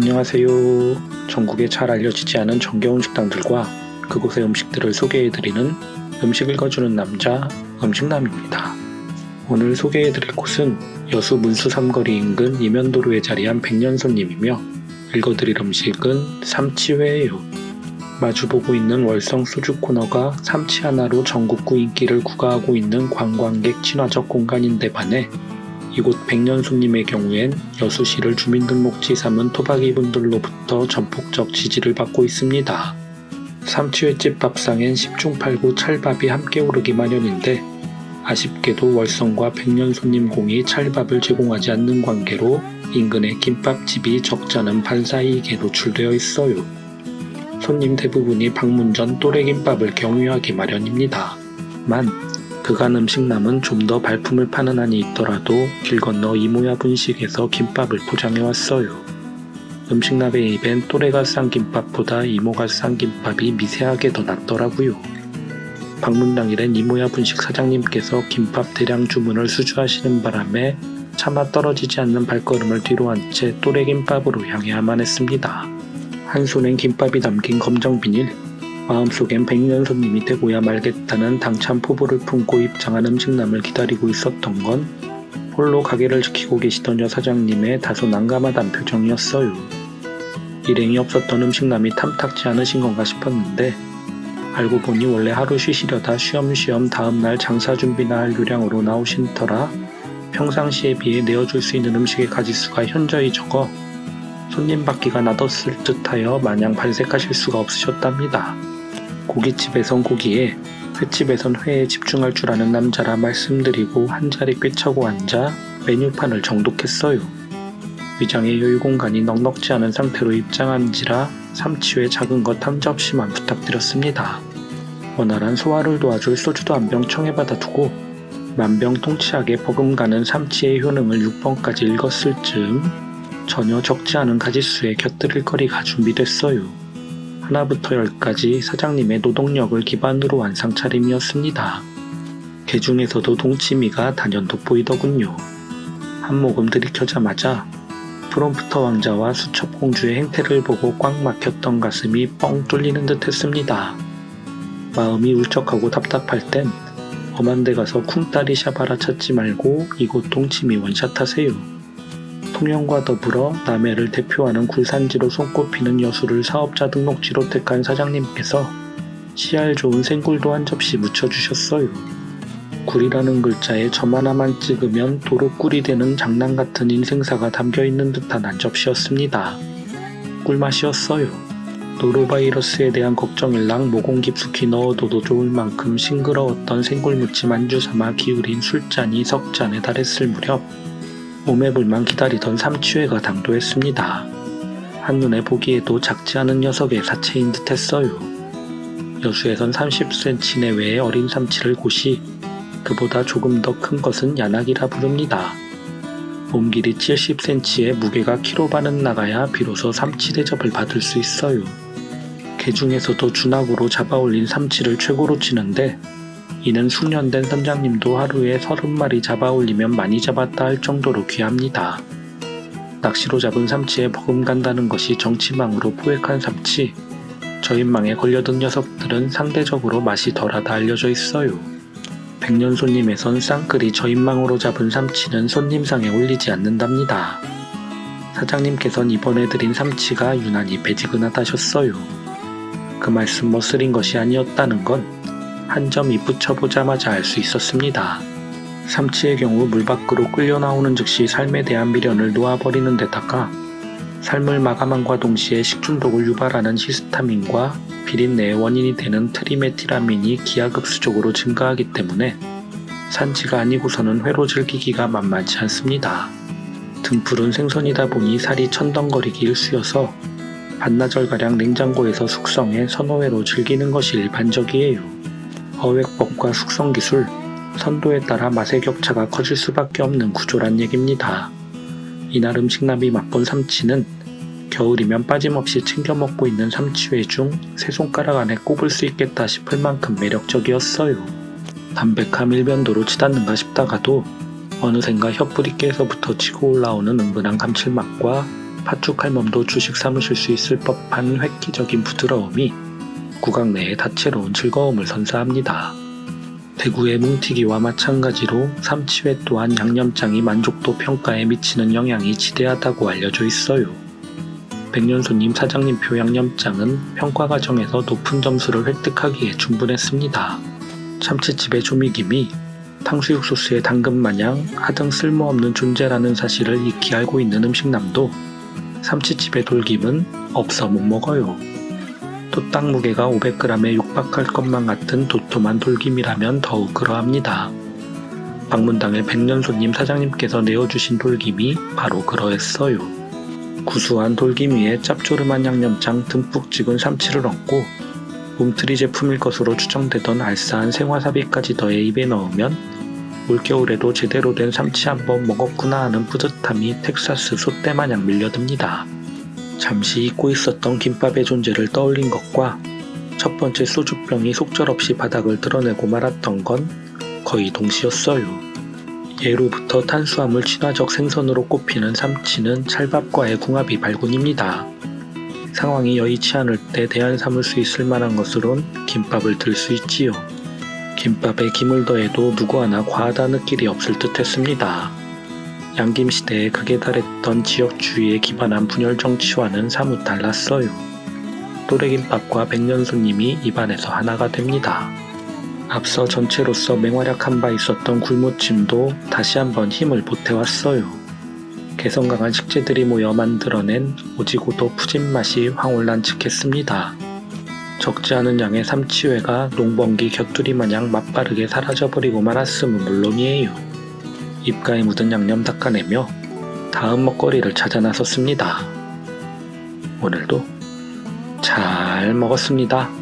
안녕하세요. 전국에 잘 알려지지 않은 정겨운 식당들과 그곳의 음식들을 소개해드리는 음식 읽어주는 남자 음식남입니다. 오늘 소개해드릴 곳은 여수 문수 삼거리 인근 이면도로에 자리한 백년손님이며 읽어드릴 음식은 삼치회예요. 마주보고 있는 월성 소주 코너가 삼치 하나로 전국구 인기를 구가하고 있는 관광객 친화적 공간인데 반해 이곳 백년손님의 경우엔 여수시를 주민등록지 삼은 토박이분들로부터 전폭적 지지를 받고 있습니다. 삼치횟집 밥상엔 10중 8구 찰밥이 함께 오르기 마련인데 아쉽게도 월성과 백년손님 공이 찰밥을 제공하지 않는 관계로 인근의 김밥집이 적잖은 반사이익에 노출되어 있어요. 손님 대부분이 방문 전 또래김밥을 경유하기 마련입니다. 그간 음식남은 좀 더 발품을 파는 한이 있더라도 길 건너 이모야 분식에서 김밥을 포장해왔어요. 음식남의 입엔 또래가 싼 김밥보다 이모가 싼 김밥이 미세하게 더 낫더라고요. 방문 당일엔 이모야 분식 사장님께서 김밥 대량 주문을 수주하시는 바람에 차마 떨어지지 않는 발걸음을 뒤로 한 채 또래김밥으로 향해야만 했습니다. 한 손엔 김밥이 담긴 검정 비닐, 마음속엔 백년손님이 되고야 말겠다는 당찬 포부를 품고 입장한 음식남을 기다리고 있었던 건 홀로 가게를 지키고 계시던 여사장님의 다소 난감하단 표정이었어요. 일행이 없었던 음식남이 탐탁지 않으신 건가 싶었는데 알고 보니 원래 하루 쉬시려다 쉬엄쉬엄 다음날 장사 준비나 할 요량으로 나오신 터라 평상시에 비해 내어줄 수 있는 음식의 가짓수가 현저히 적어 손님 받기가 나뒀을 듯하여 마냥 발색하실 수가 없으셨답니다. 고깃집에선 고기에, 횟집에선 회에 집중할 줄 아는 남자라 말씀드리고 한자리 꿰차고 앉아 메뉴판을 정독했어요. 위장의 여유 공간이 넉넉지 않은 상태로 입장한지라 삼치회 작은 것 한 접시만 부탁드렸습니다. 원활한 소화를 도와줄 소주도 한 병 청해받아 두고 만병통치약에 버금가는 삼치의 효능을 6번까지 읽었을 즈음 전혀 적지 않은 가짓수에 곁들일 거리가 준비됐어요. 하나부터 10까지 사장님의 노동력을 기반으로 한 상차림이었습니다. 그 중에서도 동치미가 단연 돋보이더군요. 한 모금 들이켜자마자 프롬프터 왕자와 수첩공주의 행태를 보고 꽉 막혔던 가슴이 뻥 뚫리는 듯 했습니다. 마음이 울적하고 답답할 땐 엄한 데 가서 쿵따리 샤바라 찾지 말고 이곳 동치미 원샷하세요. 통영과 더불어 남해를 대표하는 굴산지로 손꼽히는 여수를 사업자 등록지로 택한 사장님께서 씨알 좋은 생굴도 한 접시 묻혀주셨어요. 굴이라는 글자에 점 하나만 찍으면 도로 꿀이 되는 장난 같은 인생사가 담겨있는 듯한 한 접시였습니다. 꿀맛이었어요. 노로바이러스에 대한 걱정일랑 모공 깊숙이 넣어둬도 좋을 만큼 싱그러웠던 생굴무침 안주 삼아 기울인 술잔이 석 잔에 달했을 무렵 몸에 불만 기다리던 삼치회가 당도했습니다. 한눈에 보기에도 작지 않은 녀석의 사체인 듯 했어요. 여수에선 30cm 내외의 어린 삼치를 고시 그보다 조금 더 큰 것은 야낙이라 부릅니다. 몸 길이 70cm에 무게가 키로 반은 나가야 비로소 삼치 대접을 받을 수 있어요. 개 중에서도 준악으로 잡아올린 삼치를 최고로 치는데 이는 숙련된 선장님도 하루에 30마리 잡아올리면 많이 잡았다 할 정도로 귀합니다. 낚시로 잡은 삼치에 버금간다는 것이 정치망으로 포획한 삼치, 저인망에 걸려든 녀석들은 상대적으로 맛이 덜하다 알려져 있어요. 백년손님에선 쌍끌이 저인망으로 잡은 삼치는 손님상에 올리지 않는답니다. 사장님께선 이번에 드린 삼치가 유난히 배지근하다셨어요. 그 말씀 멋스린 것이 아니었다는 건 한 점 입붙여보자마자 알 수 있었습니다. 삼치의 경우 물 밖으로 끌려 나오는 즉시 삶에 대한 미련을 놓아버리는 데다가 삶을 마감함과 동시에 식중독을 유발하는 히스타민과 비린내의 원인이 되는 트리메티라민이 기하급수적으로 증가하기 때문에 산지가 아니고서는 회로 즐기기가 만만치 않습니다. 등푸른 생선이다 보니 살이 천덩거리기 일쑤여서 반나절가량 냉장고에서 숙성해 선호회로 즐기는 것이 일반적이에요. 어획법과 숙성기술, 선도에 따라 맛의 격차가 커질 수밖에 없는 구조란 얘기입니다. 이날 음식남이 맛본 삼치는 겨울이면 빠짐없이 챙겨 먹고 있는 삼치회 중 세 손가락 안에 꼽을 수 있겠다 싶을 만큼 매력적이었어요. 담백함 일변도로 치닫는가 싶다가도 어느샌가 혀뿌리께에서부터 치고 올라오는 은근한 감칠맛과 팥죽 할멈도 주식 삼으실 수 있을 법한 획기적인 부드러움이 구강 내에 다채로운 즐거움을 선사합니다. 대구의 뭉티기와 마찬가지로 삼치회 또한 양념장이 만족도 평가에 미치는 영향이 지대하다고 알려져 있어요. 백년손님 사장님표 양념장은 평가 과정에서 높은 점수를 획득하기에 충분했습니다. 참치집의 조미김이 탕수육 소스의 당근마냥 하등 쓸모없는 존재라는 사실을 익히 알고 있는 음식남도 삼치집의 돌김은 없어 못 먹어요. 또딱 무게가 500g에 육박할 것만 같은 도톰한 돌김이라면 더욱 그러합니다. 방문당의 백년손님 사장님께서 내어주신 돌김이 바로 그러했어요. 구수한 돌김 위에 짭조름한 양념장 듬뿍 찍은 삼치를 얹고 움트리 제품일 것으로 추정되던 알싸한 생와사비까지 더해 입에 넣으면 올겨울에도 제대로 된 삼치 한번 먹었구나 하는 뿌듯함이 텍사스 솥대마냥 밀려듭니다. 잠시 잊고 있었던 김밥의 존재를 떠올린 것과 첫 번째 소주병이 속절없이 바닥을 드러내고 말았던 건 거의 동시였어요. 예로부터 탄수화물 친화적 생선으로 꼽히는 삼치는 찰밥과의 궁합이 발군입니다. 상황이 여의치 않을 때 대안 삼을 수 있을 만한 것으론 김밥을 들 수 있지요. 김밥에 김을 더해도 누구 하나 과하다 느낄이 없을 듯 했습니다. 양김시대에 극에 달했던 지역주의에 기반한 분열 정치와는 사뭇 달랐어요. 또래김밥과 백년손님이 입안에서 하나가 됩니다. 앞서 전체로서 맹활약한 바 있었던 굴무침도 다시 한번 힘을 보태왔어요. 개성 강한 식재들이 모여 만들어낸 오지고도 푸진 맛이 황홀란측했습니다. 적지 않은 양의 삼치회가 농번기 곁두리 마냥 맛바르게 사라져버리고 말았음은 물론이에요. 입가에 묻은 양념 닦아내며 다음 먹거리를 찾아 나섰습니다. 오늘도 잘 먹었습니다.